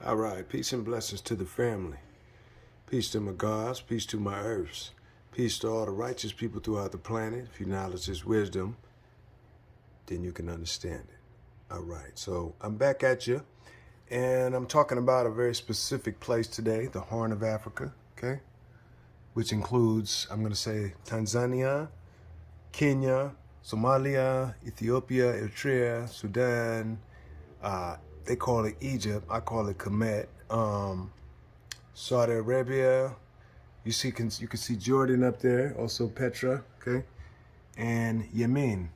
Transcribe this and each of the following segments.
All right, peace and blessings to the family. Peace to my gods, peace to my earths. Peace to all the righteous people throughout the planet. If you knowledge is wisdom, then you can understand it. All right, so I'm back at you, and I'm talking about a very specific place today, the Horn of Africa, okay? Which includes, I'm going to say, Tanzania, Kenya, Somalia, Ethiopia, Eritrea, Sudan. They call it Egypt. I call it Kemet. Saudi Arabia. You can see Jordan up there. Also Petra. Okay, and Yemen.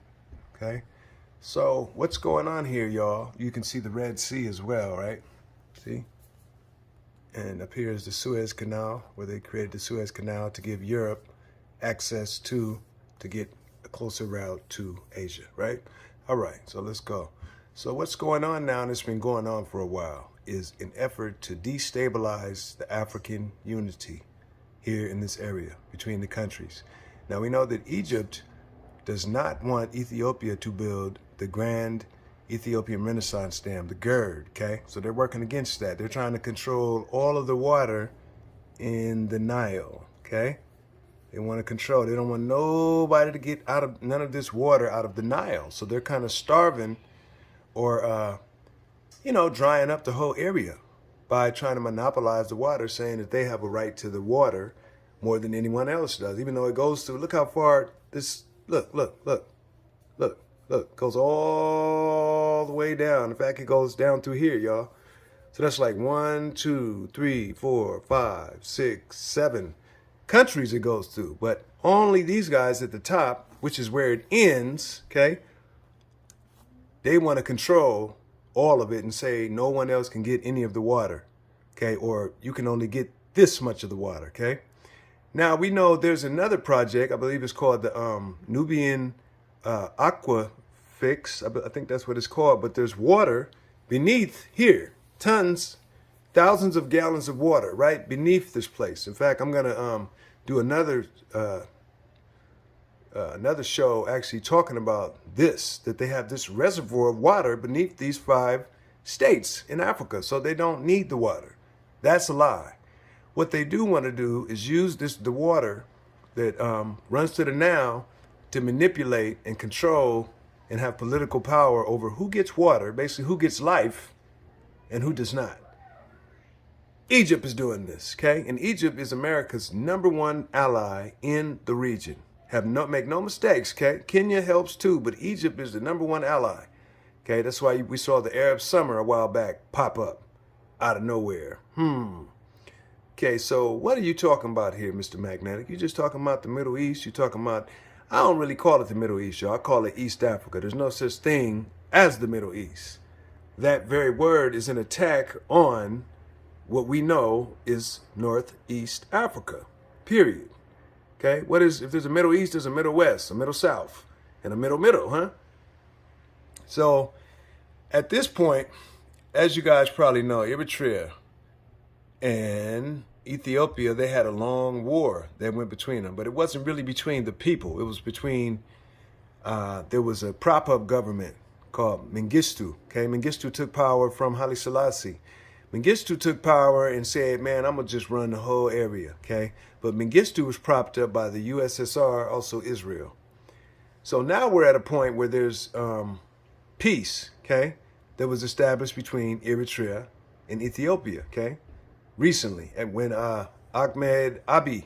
Okay. So what's going on here, y'all? You can see the Red Sea as well, right? See. And up here is the Suez Canal, where they created the Suez Canal to give Europe access to get a closer route to Asia, right? All right, so let's go. So what's going on now, and it's been going on for a while, is an effort to destabilize the African unity here in this area between the countries. Now we know that Egypt does not want Ethiopia to build the Grand Ethiopian Renaissance Dam, the GERD, okay? So they're working against that. They're trying to control all of the water in the Nile, okay? They want to control. They don't want nobody to get none of this water out of the Nile. So they're kind of starving or, drying up the whole area by trying to monopolize the water, saying that they have a right to the water more than anyone else does, even though it goes through, look how far this, look, goes all the way down. In fact, it goes down through here, y'all. So that's like 1, 2, 3, 4, 5, 6, 7 countries it goes through. But only these guys at the top, which is where it ends, okay? They want to control all of it and say no one else can get any of the water, okay? Or you can only get this much of the water, okay? Now, we know there's another project, I believe it's called the Nubian Aqua Fix. I think that's what it's called, but there's water beneath here, tons, thousands of gallons of water right beneath this place. In fact, I'm going to do another show actually talking about this, that they have this reservoir of water beneath these 5 states in Africa, so they don't need the water. That's a lie. What they do want to do is use the water that runs to the Nile to manipulate and control and have political power over who gets water, basically who gets life and who does not. Egypt is doing this, okay? And Egypt is America's #1 ally in the region. Make no mistakes, okay? Kenya helps too, but Egypt is the #1 ally. Okay, that's why we saw the Arab summer a while back pop up out of nowhere. Okay, so what are you talking about here, Mr. Magnetic? You're just talking about the Middle East. You're talking about, I don't really call it the Middle East, y'all. I call it East Africa. There's no such thing as the Middle East. That very word is an attack on what we know is Northeast Africa, period. Okay, if there's a Middle East, there's a Middle West, a Middle South, and a Middle, huh? So at this point, as you guys probably know, Eritrea and Ethiopia, they had a long war that went between them, but it wasn't really between the people. It was between, there was a prop-up government called Mengistu, okay? Mengistu took power from Haile Selassie. Mengistu took power and said, man, I'm going to just run the whole area, okay? But Mengistu was propped up by the USSR, also Israel. So now we're at a point where there's peace, okay, that was established between Eritrea and Ethiopia, okay, recently. And when Abiy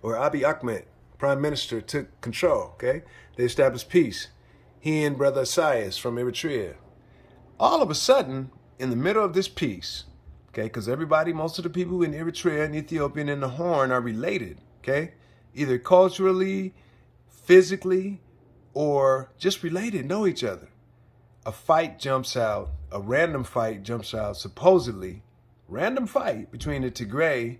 Ahmed, Prime Minister, took control, okay, they established peace. He and Brother Isaias from Eritrea. All of a sudden, in the middle of this peace, okay, because most of the people in Eritrea and Ethiopia and in the Horn are related, okay, either culturally, physically, or just related, know each other. A random fight jumps out, supposedly, random fight between the Tigray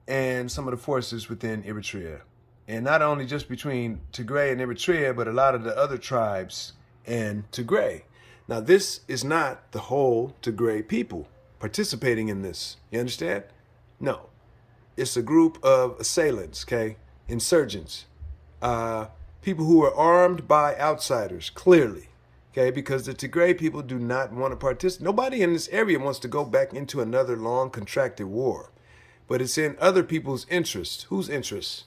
and some of the forces within Eritrea. And not only just between Tigray and Eritrea, but a lot of the other tribes and Tigray. Now, this is not the whole Tigray people participating in this. You understand? No. It's a group of assailants, okay? Insurgents. People who are armed by outsiders, clearly. Okay, because the Tigray people do not want to participate. Nobody in this area wants to go back into another long contracted war. But it's in other people's interest. Whose interest?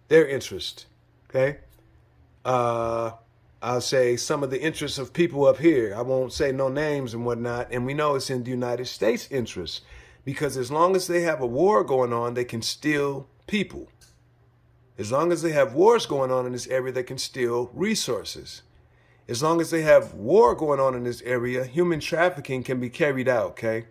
Their interest. Okay? I'll say some of the interests of people up here. I won't say no names and whatnot. And we know it's in the United States' interest. Because as long as they have a war going on, they can steal people. As long as they have wars going on in this area, they can steal resources. As long as they have war going on in this area, human trafficking can be carried out, okay?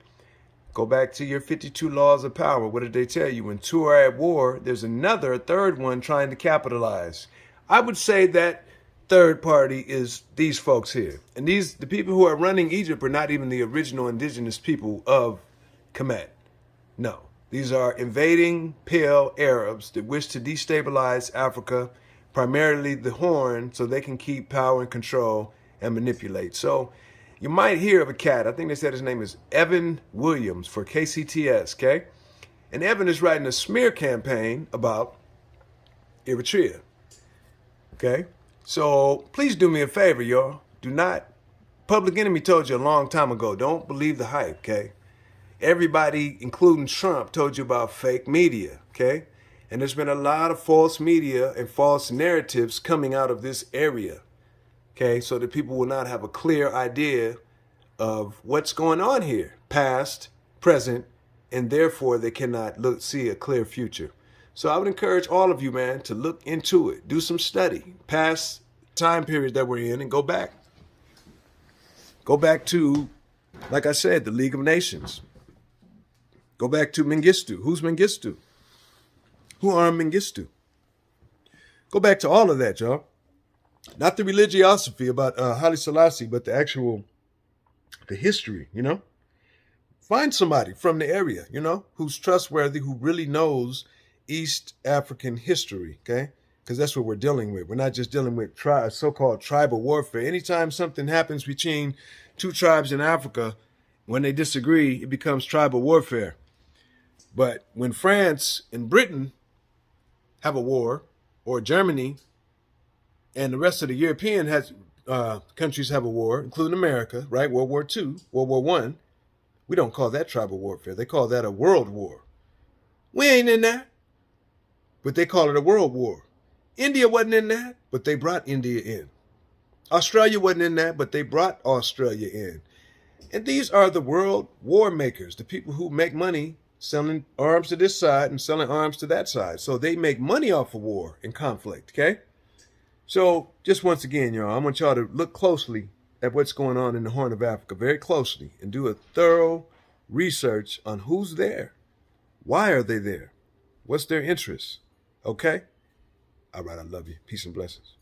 Go back to your 52 laws of power. What did they tell you? When two are at war, there's a third one trying to capitalize. I would say that third party is these folks here. And the people who are running Egypt are not even the original indigenous people of Kemet. No. These are invading pale Arabs that wish to destabilize Africa, primarily the Horn, so they can keep power and control and manipulate. So you might hear of a cat. I think they said his name is Evan Williams for KCTS, okay? And Evan is writing a smear campaign about Eritrea, okay? So please do me a favor, y'all. Do not, Public Enemy told you a long time ago, don't believe the hype, okay? Everybody, including Trump, told you about fake media, okay? And there's been a lot of false media and false narratives coming out of this area, okay? So that people will not have a clear idea of what's going on here, past, present, and therefore they cannot see a clear future. So I would encourage all of you, man, to look into it. Do some study, past time period that we're in, and go back. Go back to, like I said, the League of Nations. Go back to Mengistu. Who's Mengistu? Who armed Mengistu? Go back to all of that, y'all. Not the religiosity about Haile Selassie, but the history, you know? Find somebody from the area, you know, who's trustworthy, who really knows East African history, okay? Because that's what we're dealing with. We're not just dealing with so-called tribal warfare. Anytime something happens between two tribes in Africa, when they disagree, it becomes tribal warfare. But when France and Britain have a war, or Germany and the rest of the European countries have a war, including America, right? World War II, World War I, we don't call that tribal warfare. They call that a world war. We ain't in that, but they call it a world war. India wasn't in that, but they brought India in. Australia wasn't in that, but they brought Australia in. And these are the world war makers, the people who make money selling arms to this side and selling arms to that side. So they make money off of war and conflict, okay? So just once again, y'all, I want y'all to look closely at what's going on in the Horn of Africa, very closely, and do a thorough research on who's there. Why are they there? What's their interests? Okay? All right, I love you. Peace and blessings.